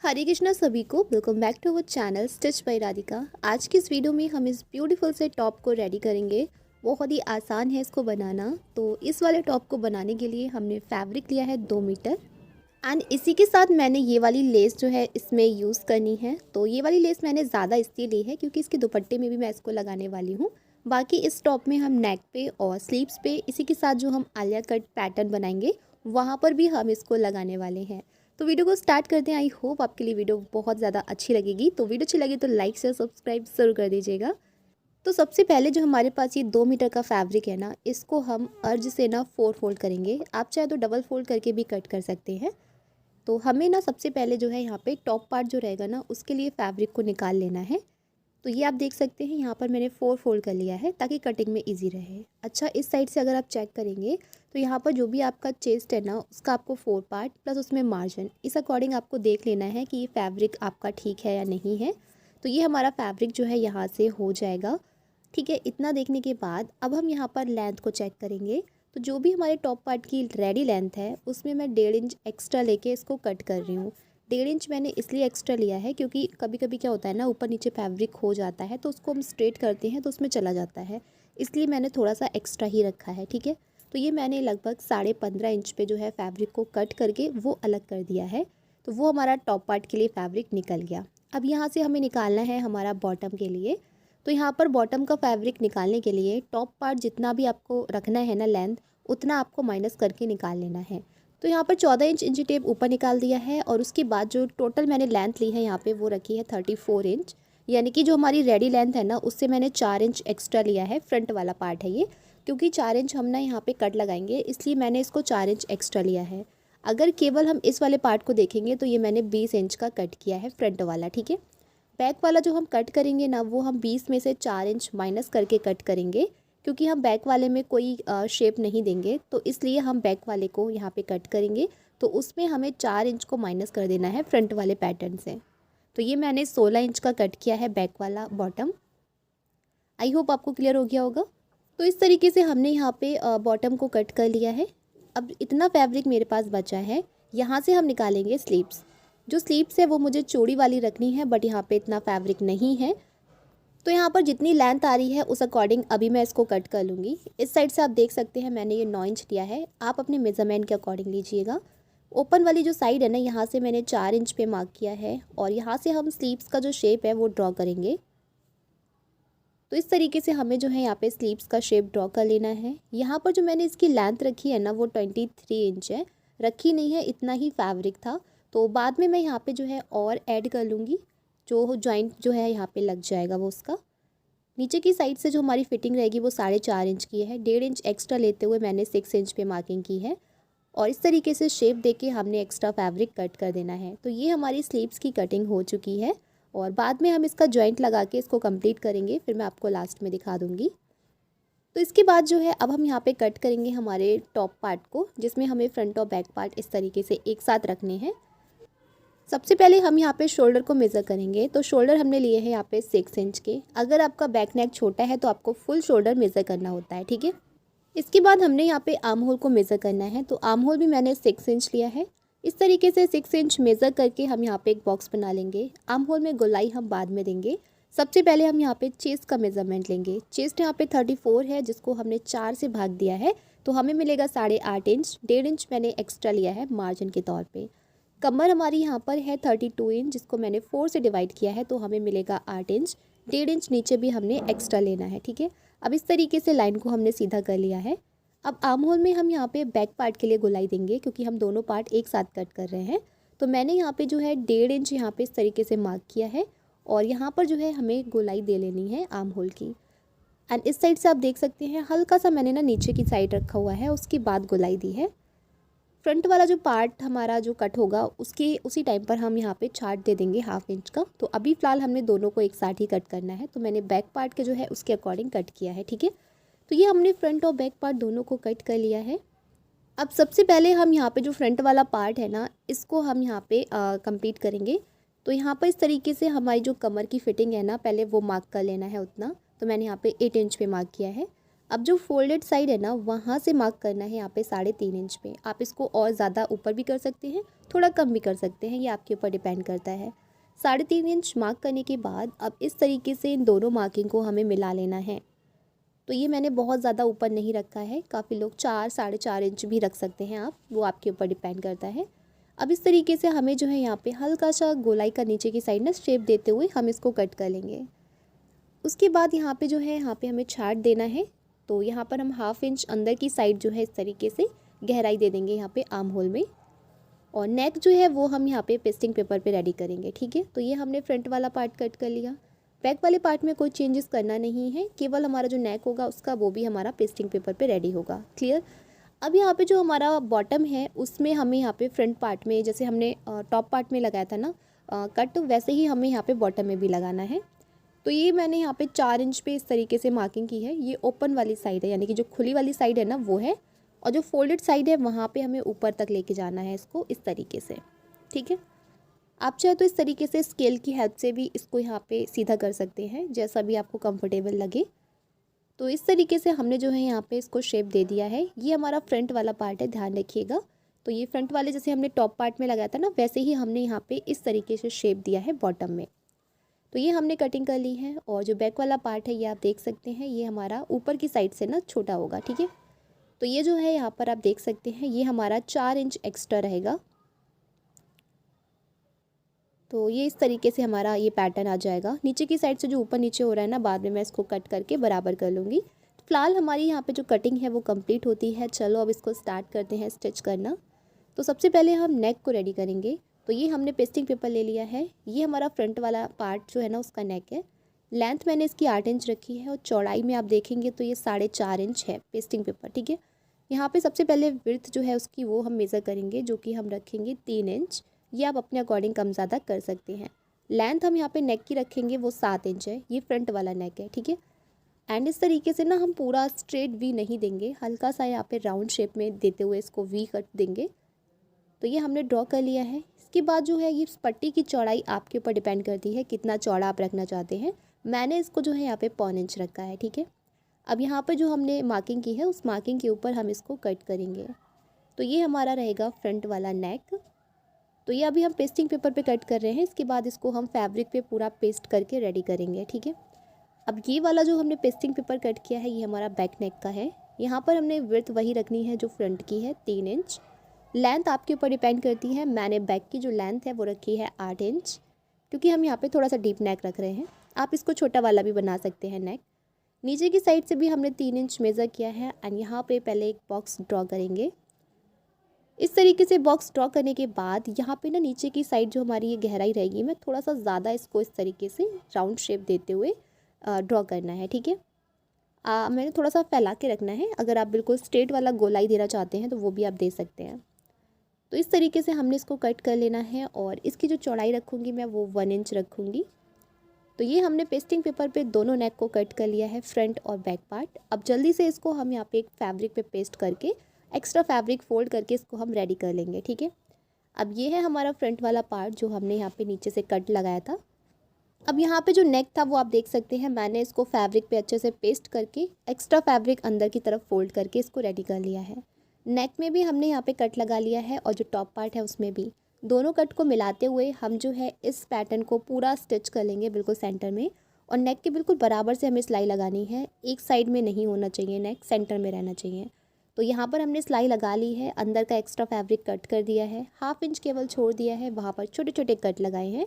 हरे कृष्णा सभी को welcome back to our channel stitch by Radhika. आज की इस वीडियो में हम इस ब्यूटीफुल से टॉप को रेडी करेंगे। बहुत ही आसान है इसको बनाना। तो इस वाले टॉप को बनाने के लिए हमने फैब्रिक लिया है 2 मीटर एंड इसी के साथ मैंने ये वाली लेस जो है इसमें यूज़ करनी है। तो ये वाली लेस मैंने ज़्यादा इसलिए ली है क्योंकि इसके दुपट्टे में भी मैं इसको लगाने वाली हूँ। बाकी इस टॉप में हम नेक पे और स्लीव्स पे इसी के साथ जो हम आलिया कट पैटर्न बनाएंगे वहाँ पर भी हम इसको लगाने वाले हैं। तो वीडियो को स्टार्ट करते हैं। आई होप आपके लिए वीडियो बहुत ज़्यादा अच्छी लगेगी। तो वीडियो अच्छी लगी तो लाइक शेयर सब्सक्राइब ज़रूर कर दीजिएगा। तो सबसे पहले जो हमारे पास ये 2 मीटर का फैब्रिक है ना, इसको हम अर्ज से ना 4 फोल्ड करेंगे। आप चाहे तो डबल फोल्ड करके भी कट कर सकते हैं। तो हमें ना सबसे पहले जो है यहाँ पे टॉप पार्ट जो रहेगा ना उसके लिए फैब्रिक को निकाल लेना है। तो ये आप देख सकते हैं यहाँ पर मैंने 4 फोल्ड कर लिया है ताकि कटिंग में इजी रहे। अच्छा, इस साइड से अगर आप चेक करेंगे तो यहाँ पर जो भी आपका चेस्ट है ना उसका आपको 4 पार्ट प्लस उसमें मार्जिन, इस अकॉर्डिंग आपको देख लेना है कि ये फैब्रिक आपका ठीक है या नहीं है। तो ये हमारा फैब्रिक जो है यहाँ से हो जाएगा। ठीक है, इतना देखने के बाद अब हम यहाँ पर लेंथ को चेक करेंगे। तो जो भी हमारे टॉप पार्ट की रेडी लेंथ है उसमें मैं 1.5 इंच एक्स्ट्रा लेके इसको कट कर रही हूँ। 1.5 इंच मैंने इसलिए एक्स्ट्रा लिया है क्योंकि कभी कभी क्या होता है ना, ऊपर नीचे फैब्रिक हो जाता है तो उसको हम स्ट्रेट करते हैं तो उसमें चला जाता है, इसलिए मैंने थोड़ा सा एक्स्ट्रा ही रखा है। ठीक है, तो ये मैंने लगभग 15.5 इंच पे जो है फैब्रिक को कट करके वो अलग कर दिया है। तो वो हमारा टॉप पार्ट के लिए फैब्रिक निकल गया। अब यहाँ से हमें निकालना है हमारा बॉटम के लिए। तो यहाँ पर बॉटम का फैब्रिक निकालने के लिए टॉप पार्ट जितना भी आपको रखना है ना लेंथ, उतना आपको माइनस करके निकाल लेना है। तो यहाँ पर 14 इंच इंची टेप ऊपर निकाल दिया है और उसके बाद जो टोटल मैंने लेंथ ली है यहाँ पे वो रखी है 34 इंच। यानी कि जो हमारी रेडी लेंथ है ना उससे मैंने 4 इंच एक्स्ट्रा लिया है। फ्रंट वाला पार्ट है ये, क्योंकि 4 इंच हम ना यहाँ पे कट लगाएंगे इसलिए मैंने इसको 4 इंच एक्स्ट्रा लिया है। अगर केवल हम इस वाले पार्ट को देखेंगे तो ये मैंने 20 इंच का कट किया है फ्रंट वाला। ठीक है, बैक वाला जो हम कट करेंगे ना वो हम 20 में से 4 इंच माइनस करके कट करेंगे, क्योंकि हम बैक वाले में कोई शेप नहीं देंगे तो इसलिए हम बैक वाले को यहाँ पे कट करेंगे। तो उसमें हमें 4 इंच को माइनस कर देना है फ्रंट वाले पैटर्न से। तो ये मैंने 16 इंच का कट किया है बैक वाला बॉटम। आई होप आपको क्लियर हो गया होगा। तो इस तरीके से हमने यहाँ पे बॉटम को कट कर लिया है। अब इतना फैब्रिक मेरे पास बचा है, यहाँ से हम निकालेंगे स्लीव्स। जो स्लीव्स है वो मुझे चौड़ी वाली रखनी है, बट यहाँ पे इतना फैब्रिक नहीं है तो यहाँ पर जितनी लेंथ आ रही है उस अकॉर्डिंग अभी मैं इसको कट कर लूँगी। इस साइड से आप देख सकते हैं मैंने ये 9 इंच लिया है, आप अपने मेज़रमेंट के अकॉर्डिंग लीजिएगा। ओपन वाली जो साइड है ना यहाँ से मैंने 4 इंच पे मार्क किया है और यहाँ से हम स्लीव्स का जो शेप है वो ड्रॉ करेंगे। तो इस तरीके से हमें जो है यहाँ पे स्लीव्स का शेप ड्रॉ कर लेना है। यहाँ पर जो मैंने इसकी लेंथ रखी है ना वो 23 इंच है, रखी नहीं है, इतना ही फैब्रिक था। तो बाद में मैं यहाँ पे जो है और ऐड कर लूँगी, जो जॉइंट जो है यहाँ पे लग जाएगा वो उसका। नीचे की साइड से जो हमारी फिटिंग रहेगी वो 4.5 इंच की है। 1.5 इंच एक्स्ट्रा लेते हुए मैंने 6 इंच पे मार्किंग की है और इस तरीके से शेप देके हमने एक्स्ट्रा फैब्रिक कट कर देना है। तो ये हमारी स्लीव्स की कटिंग हो चुकी है और बाद में हम इसका जॉइंट लगा के इसको कंप्लीट करेंगे, फिर मैं आपको लास्ट में दिखा दूँगी। तो इसके बाद जो है अब हम यहाँ पे कट करेंगे हमारे टॉप पार्ट को, जिसमें हमें फ्रंट और बैक पार्ट इस तरीके से एक साथ रखने हैं। सबसे पहले हम यहाँ पे शोल्डर को मेज़र करेंगे। तो शोल्डर हमने लिए हैं यहाँ पे 6 इंच के। अगर आपका बैक नेक छोटा है तो आपको फुल शोल्डर मेज़र करना होता है। ठीक है, इसके बाद हमने यहाँ पे आर्म होल को मेज़र करना है। तो आर्म होल भी मैंने 6 इंच लिया है। इस तरीके से 6 इंच मेज़र करके हम यहाँ पे एक बॉक्स बना लेंगे। आर्म होल में गोलाई हम बाद में देंगे। सबसे पहले हम यहाँ पे चेस्ट का मेज़रमेंट लेंगे। चेस्ट यहाँ पे 34 है, जिसको हमने 4 से भाग दिया है तो हमें मिलेगा 8.5 इंच। 1.5 इंच मैंने एक्स्ट्रा लिया है मार्जिन के तौर पर। कमर हमारी यहाँ पर है 32 इंच, जिसको मैंने 4 से डिवाइड किया है तो हमें मिलेगा 8 इंच। 1.5 इंच नीचे भी हमने एक्स्ट्रा लेना है। ठीक है, अब इस तरीके से लाइन को हमने सीधा कर लिया है। अब आर्म होल में हम यहाँ पे बैक पार्ट के लिए गोलाई देंगे, क्योंकि हम दोनों पार्ट एक साथ कट कर रहे हैं। तो मैंने यहाँ पे जो है 1.5 इंच यहाँ पे इस तरीके से मार्क किया है और यहाँ पर जो है हमें गोलाई दे लेनी है आर्म होल की। एंड इस साइड से आप देख सकते हैं हल्का सा मैंने ना नीचे की साइड रखा हुआ है, उसके बाद गोलाई दी है। फ्रंट वाला जो पार्ट हमारा जो कट होगा उसके उसी टाइम पर हम यहाँ पे चार्ट दे देंगे 1/2 इंच का। तो अभी फ़िलहाल हमने दोनों को एक साथ ही कट करना है, तो मैंने बैक पार्ट के जो है उसके अकॉर्डिंग कट किया है। ठीक है, तो ये हमने फ्रंट और बैक पार्ट दोनों को कट कर लिया है। अब सबसे पहले हम यहाँ पे जो फ्रंट वाला पार्ट है ना इसको हम यहाँ पे कंप्लीट करेंगे। तो यहाँ पर इस तरीके से हमारी जो कमर की फिटिंग है ना पहले वो मार्क कर लेना है उतना। तो मैंने यहाँ पे 8 इंच पे मार्क किया है। अब जो फोल्डेड साइड है ना, वहाँ से मार्क करना है यहाँ पे 3.5 इंच पे। आप इसको और ज़्यादा ऊपर भी कर सकते हैं, थोड़ा कम भी कर सकते हैं, ये आपके ऊपर डिपेंड करता है। 3.5 इंच मार्क करने के बाद अब इस तरीके से इन दोनों मार्किंग को हमें मिला लेना है। तो ये मैंने बहुत ज़्यादा ऊपर नहीं रखा है, काफ़ी लोग 4-4.5 इंच भी रख सकते हैं आप, वो आपके ऊपर डिपेंड करता है। अब इस तरीके से हमें जो है यहाँ पे हल्का सा गोलाई का नीचे की साइड ना शेप देते हुए हम इसको कट कर लेंगे। उसके बाद यहाँ पे जो है, यहाँ पे हमें छाट देना है। तो यहाँ पर हम 1/2 इंच अंदर की साइड जो है इस तरीके से गहराई दे देंगे यहाँ पे आर्म होल में। और नेक जो है वो हम यहाँ पे पेस्टिंग पेपर पे रेडी करेंगे, ठीक है। तो ये हमने फ्रंट वाला पार्ट कट कर लिया। बैक वाले पार्ट में कोई चेंजेस करना नहीं है, केवल हमारा जो नेक होगा उसका वो भी हमारा पेस्टिंग पेपर पे रेडी होगा। क्लियर। अब यहाँ पे जो हमारा बॉटम है उसमें हमें यहाँ पे फ्रंट पार्ट में जैसे हमने टॉप पार्ट में लगाया था ना कट, वैसे ही हमें यहाँ पे बॉटम में भी लगाना है। तो ये मैंने यहाँ पे 4 इंच पे इस तरीके से मार्किंग की है। ये ओपन वाली साइड है, यानी कि जो खुली वाली साइड है ना वो है, और जो फोल्डेड साइड है वहाँ पे हमें ऊपर तक लेके जाना है इसको इस तरीके से, ठीक है। आप चाहे तो इस तरीके से स्केल की हेल्प से भी इसको यहाँ पे सीधा कर सकते हैं, जैसा भी आपको कंफर्टेबल लगे। तो इस तरीके से हमने जो है यहाँ पे इसको शेप दे दिया है। ये हमारा फ्रंट वाला पार्ट है, ध्यान रखिएगा। तो ये फ्रंट वाले जैसे हमने टॉप पार्ट में लगाया था ना, वैसे ही हमने यहाँ पे इस तरीके से शेप दिया है बॉटम में। तो ये हमने कटिंग कर ली है। और जो बैक वाला पार्ट है ये आप देख सकते हैं, ये हमारा ऊपर की साइड से ना छोटा होगा, ठीक है। तो ये जो है यहाँ पर आप देख सकते हैं, ये हमारा 4 इंच एक्स्ट्रा रहेगा। तो ये इस तरीके से हमारा ये पैटर्न आ जाएगा। नीचे की साइड से जो ऊपर नीचे हो रहा है ना, बाद में मैं इसको कट करके बराबर कर लूँगी। फिलहाल हमारी यहाँ पे जो कटिंग है वो कंप्लीट होती है। चलो अब इसको स्टार्ट करते हैं स्टिच करना। तो सबसे पहले हम नेक को रेडी करेंगे। तो ये हमने पेस्टिंग पेपर ले लिया है। ये हमारा फ्रंट वाला पार्ट जो है ना उसका नेक है। लेंथ मैंने इसकी 8 इंच रखी है और चौड़ाई में आप देखेंगे तो ये 4.5 इंच है पेस्टिंग पेपर, ठीक है। यहाँ पे सबसे पहले विड्थ जो है उसकी वो हम मेज़र करेंगे, जो कि हम रखेंगे 3 इंच। ये आप अपने अकॉर्डिंग कम ज़्यादा कर सकते हैं। लेंथ हम यहाँ पे नेक की रखेंगे वो 7 इंच है। ये फ्रंट वाला नेक है, ठीक है। एंड इस तरीके से ना हम पूरा स्ट्रेट वी नहीं देंगे, हल्का सा यहाँ पे राउंड शेप में देते हुए इसको वी कट देंगे। तो ये हमने ड्रॉ कर लिया है। इसके बाद जो है ये पट्टी की चौड़ाई आपके ऊपर डिपेंड करती है, कितना चौड़ा आप रखना चाहते हैं। मैंने इसको जो है यहाँ पे 1/4 इंच रखा है, ठीक है। अब यहाँ पर जो हमने मार्किंग की है उस मार्किंग के ऊपर हम इसको कट करेंगे। तो ये हमारा रहेगा फ्रंट वाला नेक। तो ये अभी हम पेस्टिंग पेपर पे कट कर रहे हैं। इसके बाद इसको हम फैब्रिक पे पूरा पेस्ट करके रेडी करेंगे, ठीक है। अब ये वाला जो हमने पेस्टिंग पेपर कट किया है ये हमारा बैक नेक का है। यहाँ पर हमने विड्थ वही रखनी है जो फ्रंट की है, 3 इंच। लेंथ आपके ऊपर डिपेंड करती है। मैंने बैक की जो लेंथ है वो रखी है 8 इंच, क्योंकि हम यहाँ पे थोड़ा सा डीप नेक रख रहे हैं। आप इसको छोटा वाला भी बना सकते हैं नेक। नीचे की साइड से भी हमने 3 इंच मेज़र किया है। एंड यहाँ पे पहले एक बॉक्स ड्रॉ करेंगे। इस तरीके से बॉक्स ड्रॉ करने के बाद यहाँ पे ना नीचे की साइड जो हमारी ये गहराई रहेगी, मैं थोड़ा सा ज़्यादा इसको इस तरीके से राउंड शेप देते हुए ड्रॉ करना है, ठीक है। मैंने थोड़ा सा फैला के रखना है। अगर आप बिल्कुल स्ट्रेट वाला गोलाई देना चाहते हैं तो वो भी आप दे सकते हैं। तो इस तरीके से हमने इसको कट कर लेना है। और इसकी जो चौड़ाई रखूँगी मैं वो 1 इंच रखूँगी। तो ये हमने पेस्टिंग पेपर पे दोनों नेक को कट कर लिया है, फ्रंट और बैक पार्ट। अब जल्दी से इसको हम यहाँ पे एक फैब्रिक पे पेस्ट करके एक्स्ट्रा फैब्रिक फोल्ड करके इसको हम रेडी कर लेंगे, ठीक है। अब ये है हमारा फ्रंट वाला पार्ट जो हमने यहाँ पे नीचे से कट लगाया था। अब यहाँ पे जो नेक था वो आप देख सकते हैं, मैंने इसको फैब्रिक पे अच्छे से पेस्ट करके एक्स्ट्रा फैब्रिक अंदर की तरफ फोल्ड करके इसको रेडी कर लिया है। नेक में भी हमने यहाँ पे कट लगा लिया है और जो टॉप पार्ट है उसमें भी। दोनों कट को मिलाते हुए हम जो है इस पैटर्न को पूरा स्टिच कर लेंगे बिल्कुल सेंटर में। और नेक के बिल्कुल बराबर से हमें सिलाई लगानी है, एक साइड में नहीं होना चाहिए, नेक सेंटर में रहना चाहिए। तो यहाँ पर हमने सिलाई लगा ली है, अंदर का एक्स्ट्रा फैब्रिक कट कर दिया है, 1/2 इंच केवल छोड़ दिया है, वहाँ पर छोटे छोटे कट लगाए हैं।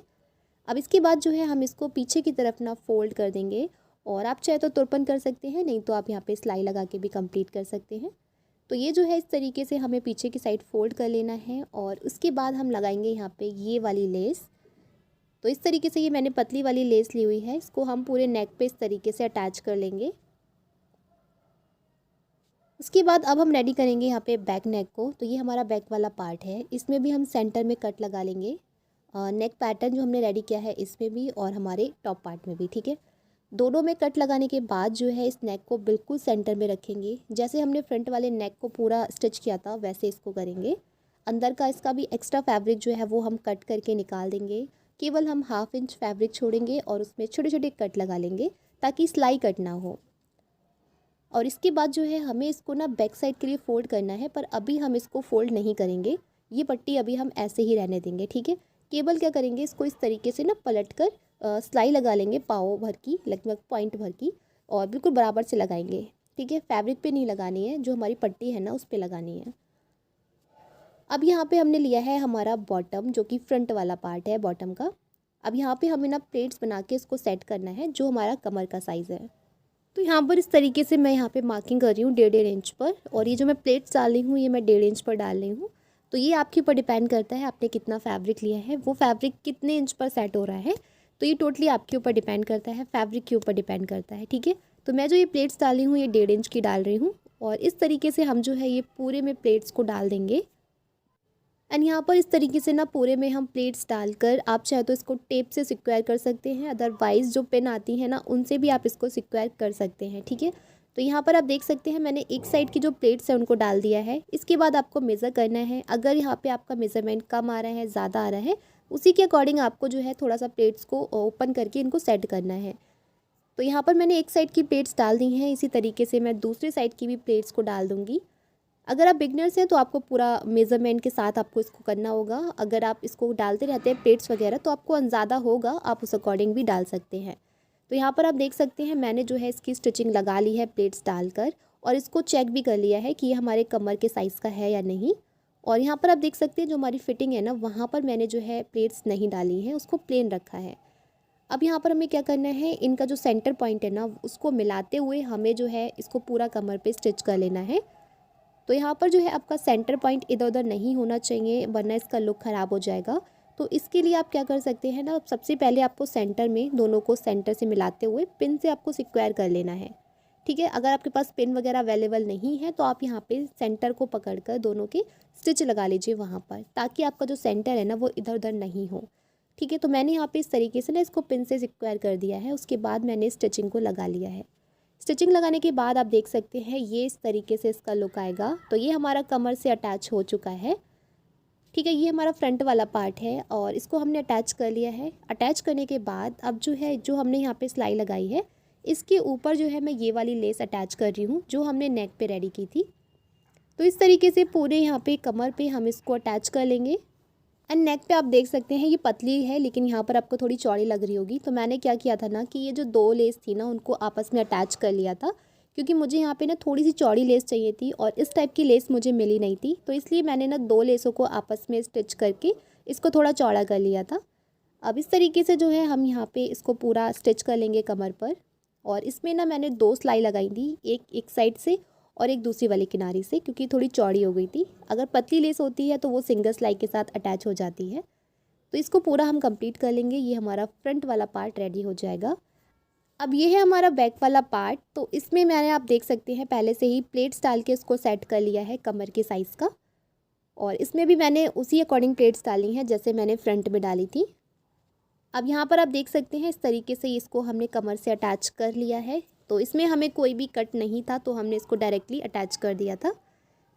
अब इसके बाद जो है हम इसको पीछे की तरफ ना फोल्ड कर देंगे। और आप चाहे तो तुरपन कर सकते हैं, नहीं तो आप यहाँ पे सिलाई लगा के भी कंप्लीट कर सकते हैं। तो ये जो है इस तरीके से हमें पीछे की साइड फोल्ड कर लेना है। और उसके बाद हम लगाएंगे यहाँ पे ये वाली लेस। तो इस तरीके से ये मैंने पतली वाली लेस ली हुई है, इसको हम पूरे नेक पे इस तरीके से अटैच कर लेंगे। उसके बाद अब हम रेडी करेंगे यहाँ पे बैक नेक को। तो ये हमारा बैक वाला पार्ट है, इसमें भी हम सेंटर में कट लगा लेंगे। नेक पैटर्न जो हमने रेडी किया है इसमें भी और हमारे टॉप पार्ट में भी, ठीक है। दोनों में कट लगाने के बाद जो है इस नेक को बिल्कुल सेंटर में रखेंगे। जैसे हमने फ्रंट वाले नेक को पूरा स्टिच किया था वैसे इसको करेंगे। अंदर का इसका भी एक्स्ट्रा फैब्रिक जो है वो हम कट करके निकाल देंगे। केवल हम 1/2 इंच फैब्रिक छोड़ेंगे और उसमें छोटे छोटे कट लगा लेंगे ताकि सिलाई कट ना हो। और इसके बाद जो है हमें इसको ना बैक साइड के लिए फ़ोल्ड करना है, पर अभी हम इसको फ़ोल्ड नहीं करेंगे। ये पट्टी अभी हम ऐसे ही रहने देंगे, ठीक है। केवल क्या करेंगे, इसको इस तरीके से ना पलट कर सिलाई लगा लेंगे पाँव भर की, लगभग पॉइंट भर की, और बिल्कुल बराबर से लगाएंगे, ठीक है। फैब्रिक पे नहीं लगानी है, जो हमारी पट्टी है ना उस पे लगानी है। अब यहाँ पे हमने लिया है हमारा बॉटम, जो कि फ्रंट वाला पार्ट है बॉटम का। अब यहाँ पे हमें ना प्लेट्स बना के इसको सेट करना है, जो हमारा कमर का साइज़ है। तो यहाँ पर इस तरीके से मैं यहाँ पे मार्किंग कर रही हूँ 1.5 इंच पर, और ये जो मैं प्लेट्स डाल रही हूँ ये मैं 1.5 इंच पर डाल रही हूँ। तो ये आपके ऊपर डिपेंड करता है आपने कितना फैब्रिक लिया है, वो फैब्रिक कितने इंच पर सेट हो रहा है। तो ये टोटली आपके ऊपर डिपेंड करता है, फैब्रिक के ऊपर डिपेंड करता है, ठीक है। तो मैं जो ये प्लेट्स डाली हूँ ये 1.5 इंच की डाल रही हूँ, और इस तरीके से हम जो है ये पूरे में प्लेट्स को डाल देंगे। एंड यहाँ पर इस तरीके से ना पूरे में हम प्लेट्स डालकर आप चाहे तो इसको टेप से सिक्योर कर सकते हैं, अदरवाइज़ जो पिन आती है ना उनसे भी आप इसको सिक्योर कर सकते हैं, ठीक है। तो यहाँ पर आप देख सकते हैं मैंने एक साइड की जो प्लेट्स है उनको डाल दिया है। इसके बाद आपको मेज़र करना है, अगर यहाँ पे आपका मेज़रमेंट कम आ रहा है, ज़्यादा आ रहा है, उसी के अकॉर्डिंग आपको जो है थोड़ा सा प्लेट्स को ओपन करके इनको सेट करना है। तो यहाँ पर मैंने एक साइड की प्लेट्स डाल दी हैं, इसी तरीके से मैं दूसरी साइड की भी प्लेट्स को डाल दूँगी। अगर आप बिगनर्स हैं तो आपको पूरा मेज़रमेंट के साथ आपको इसको करना होगा। अगर आप इसको डालते रहते हैं प्लेट्स वगैरह तो आपको ज़्यादा होगा, आप उस अकॉर्डिंग भी डाल सकते हैं। तो यहाँ पर आप देख सकते हैं मैंने जो है इसकी स्टिचिंग लगा ली है प्लेट्स डालकर, और इसको चेक भी कर लिया है कि ये हमारे कमर के साइज़ का है या नहीं। और यहाँ पर आप देख सकते हैं जो हमारी फिटिंग है ना वहाँ पर मैंने जो है प्लेट्स नहीं डाली हैं, उसको प्लेन रखा है। अब यहाँ पर हमें क्या करना है, इनका जो सेंटर पॉइंट है ना उसको मिलाते हुए हमें जो है इसको पूरा कमर पे स्टिच कर लेना है। तो यहाँ पर जो है आपका सेंटर पॉइंट इधर उधर नहीं होना चाहिए, वरना इसका लुक ख़राब हो जाएगा। तो इसके लिए आप क्या कर सकते हैं ना, सबसे पहले आपको सेंटर में दोनों को सेंटर से मिलाते हुए पिन से आपको सिक्वायर कर लेना है, ठीक है। अगर आपके पास पिन वगैरह अवेलेबल नहीं है तो आप यहाँ पे सेंटर को पकड़कर दोनों के स्टिच लगा लीजिए वहाँ पर, ताकि आपका जो सेंटर है ना वो इधर उधर नहीं हो, ठीक है। तो मैंने यहाँ पे इस तरीके से ना इसको पिन से सिक्वायर कर दिया है, उसके बाद मैंने स्टिचिंग को लगा लिया है। स्टिचिंग लगाने के बाद आप देख सकते हैं ये इस तरीके से इसका लुक आएगा। तो ये हमारा कमर से अटैच हो चुका है, ठीक है। ये हमारा फ्रंट वाला पार्ट है और इसको हमने अटैच कर लिया है। अटैच करने के बाद अब जो है जो हमने यहाँ पे सिलाई लगाई है इसके ऊपर जो है मैं ये वाली लेस अटैच कर रही हूँ, जो हमने नेक पे रेडी की थी। तो इस तरीके से पूरे यहाँ पे कमर पे हम इसको अटैच कर लेंगे। एंड नेक पे आप देख सकते हैं ये पतली है, लेकिन यहाँ पर आपको थोड़ी चौड़ी लग रही होगी। तो मैंने क्या किया था ना कि ये जो 2 लेस थी ना उनको आपस में अटैच कर लिया था, क्योंकि मुझे यहाँ पे ना थोड़ी सी चौड़ी लेस चाहिए थी और इस टाइप की लेस मुझे मिली नहीं थी। तो इसलिए मैंने ना 2 लेसों को आपस में स्टिच करके इसको थोड़ा चौड़ा कर लिया था। अब इस तरीके से जो है हम यहाँ पे इसको पूरा स्टिच कर लेंगे कमर पर। और इसमें ना मैंने 2 सिलाई लगाई थी, एक साइड से और एक दूसरी वाली किनारे से, क्योंकि थोड़ी चौड़ी हो गई थी। अगर पतली लेस होती है तो वो सिंगल सिलाई के साथ अटैच हो जाती है। तो इसको पूरा हम कंप्लीट कर लेंगे, ये हमारा फ्रंट वाला पार्ट रेडी हो जाएगा। अब ये है हमारा बैक वाला पार्ट। तो इसमें मैंने आप देख सकते हैं पहले से ही प्लेट्स डाल के इसको सेट कर लिया है कमर के साइज़ का, और इसमें भी मैंने उसी अकॉर्डिंग प्लेट्स डाली हैं जैसे मैंने फ्रंट में डाली थी। अब यहाँ पर आप देख सकते हैं इस तरीके से इसको हमने कमर से अटैच कर लिया है। तो इसमें हमें कोई भी कट नहीं था, तो हमने इसको डायरेक्टली अटैच कर दिया था।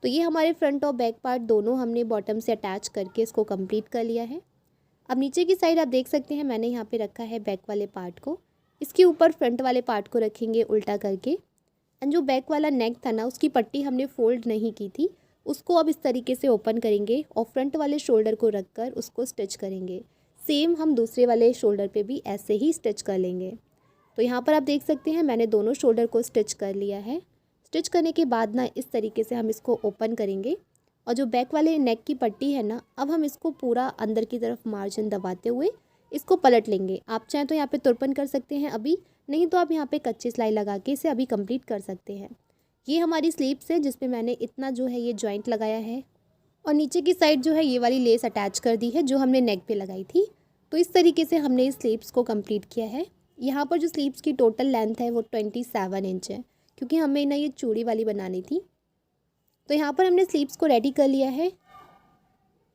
तो ये हमारे फ्रंट और बैक पार्ट दोनों हमने बॉटम से अटैच करके इसको कंप्लीट कर लिया है। अब नीचे की साइड आप देख सकते हैं मैंने यहाँ पे रखा है बैक वाले पार्ट को, इसके ऊपर फ्रंट वाले पार्ट को रखेंगे उल्टा करके। एंड जो बैक वाला नेक था ना उसकी पट्टी हमने फोल्ड नहीं की थी, उसको अब इस तरीके से ओपन करेंगे और फ्रंट वाले शोल्डर को रखकर उसको स्टिच करेंगे। सेम हम दूसरे वाले शोल्डर पे भी ऐसे ही स्टिच कर लेंगे। तो यहाँ पर आप देख सकते हैं मैंने दोनों शोल्डर को स्टिच कर लिया है। स्टिच करने के बाद ना इस तरीके से हम इसको ओपन करेंगे, और जो बैक वाले नेक की पट्टी है ना अब हम इसको पूरा अंदर की तरफ मार्जिन दबाते हुए इसको पलट लेंगे। आप चाहें तो यहाँ पे तुरपन कर सकते हैं अभी, नहीं तो आप यहाँ पे कच्ची सिलाई लगा के इसे अभी कंप्लीट कर सकते हैं। ये हमारी स्लीव्स है जिसपे मैंने इतना जो है ये जॉइंट लगाया है, और नीचे की साइड जो है ये वाली लेस अटैच कर दी है जो हमने नेक पे लगाई थी। तो इस तरीके से हमने इस स्लीव्स को कंप्लीट किया है। यहाँ पर जो स्लीव्स की टोटल लेंथ है वो 27 इंच है, क्योंकि हमें ना ये चूड़ी वाली बनानी थी। तो यहाँ पर हमने स्लीव्स को रेडी कर लिया है।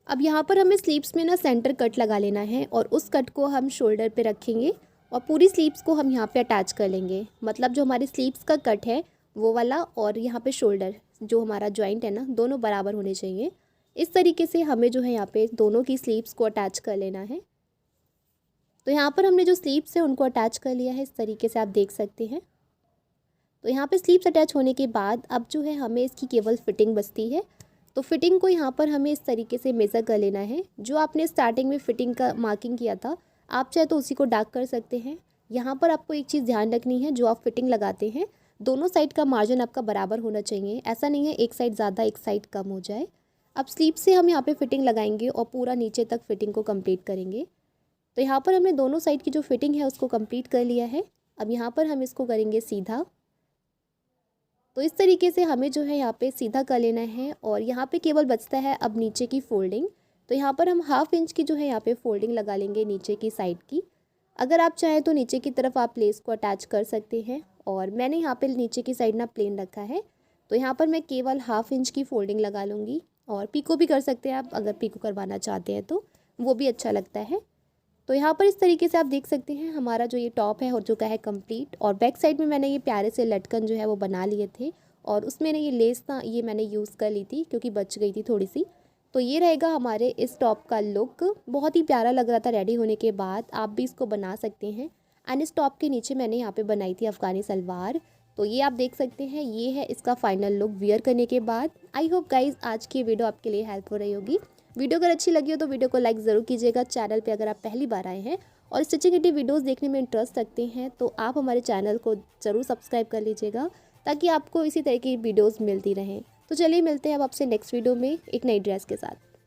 अब यहाँ पर हमें स्लीव्स में ना सेंटर कट लगा लेना है, और उस कट को हम शोल्डर पे रखेंगे और पूरी स्लीव्स को हम यहाँ पे अटैच कर लेंगे। मतलब जो हमारी स्लीव्स का कट है वो वाला, और यहाँ पे शोल्डर जो हमारा जॉइंट है ना दोनों बराबर होने चाहिए। इस तरीके से हमें जो है यहाँ पे दोनों की स्लीव्स को अटैच कर लेना है। तो यहाँ पर हमने जो स्लीव्स है उनको अटैच कर लिया है, इस तरीके से आप देख सकते हैं। तो यहाँ पे स्लीव्स अटैच होने के बाद अब जो है हमें इसकी केवल फिटिंग बचती है। तो फिटिंग को यहाँ पर हमें इस तरीके से मेज़र कर लेना है। जो आपने स्टार्टिंग में फिटिंग का मार्किंग किया था, आप चाहे तो उसी को डार्क कर सकते हैं। यहाँ पर आपको एक चीज़ ध्यान रखनी है, जो आप फिटिंग लगाते हैं दोनों साइड का मार्जिन आपका बराबर होना चाहिए। ऐसा नहीं है एक साइड ज़्यादा एक साइड कम हो जाए। अब स्लीव से हम यहाँ पे फिटिंग लगाएंगे और पूरा नीचे तक फिटिंग को कंप्लीट करेंगे। तो यहाँ पर हमने दोनों साइड की जो फिटिंग है उसको कंप्लीट कर लिया है। अब यहाँ पर हम इसको करेंगे सीधा। तो इस तरीके से हमें जो है यहाँ पे सीधा कर लेना है और यहाँ पे केवल बचता है अब नीचे की फोल्डिंग। तो यहाँ पर हम 1/2 इंच की जो है यहाँ पे फोल्डिंग लगा लेंगे नीचे की साइड की। अगर आप चाहें तो नीचे की तरफ आप लेस को अटैच कर सकते हैं और मैंने यहाँ पे नीचे की साइड ना प्लेन रखा है। तो यहाँ पर मैं केवल 1/2 इंच की फोल्डिंग लगा लूँगी और पिको भी कर सकते हैं आप, अगर पिको करवाना चाहते हैं तो वो भी अच्छा लगता है। तो यहाँ पर इस तरीके से आप देख सकते हैं हमारा जो ये टॉप है हो चुका है कंप्लीट। और बैक साइड में मैंने ये प्यारे से लटकन जो है वो बना लिए थे और उसमें ये लेस ना ये मैंने यूज़ कर ली थी क्योंकि बच गई थी थोड़ी सी। तो ये रहेगा हमारे इस टॉप का लुक। बहुत ही प्यारा लग रहा था रेडी होने के बाद, आप भी इसको बना सकते हैं। एंड इस टॉप के नीचे मैंने यहाँ पे बनाई थी अफ़गानी सलवार। तो ये आप देख सकते हैं, ये है इसका फाइनल लुक वियर करने के बाद। आई होप गाइज आज की वीडियो आपके लिए हेल्प हो रही होगी। वीडियो अगर अच्छी लगी हो तो वीडियो को लाइक ज़रूर कीजिएगा। चैनल पे अगर आप पहली बार आए हैं और स्टिचिंग रिलेटेड वीडियोस देखने में इंटरेस्ट रखते हैं तो आप हमारे चैनल को ज़रूर सब्सक्राइब कर लीजिएगा ताकि आपको इसी तरह की वीडियोस मिलती रहें। तो चलिए मिलते हैं अब आपसे नेक्स्ट वीडियो में एक नई ड्रेस के साथ।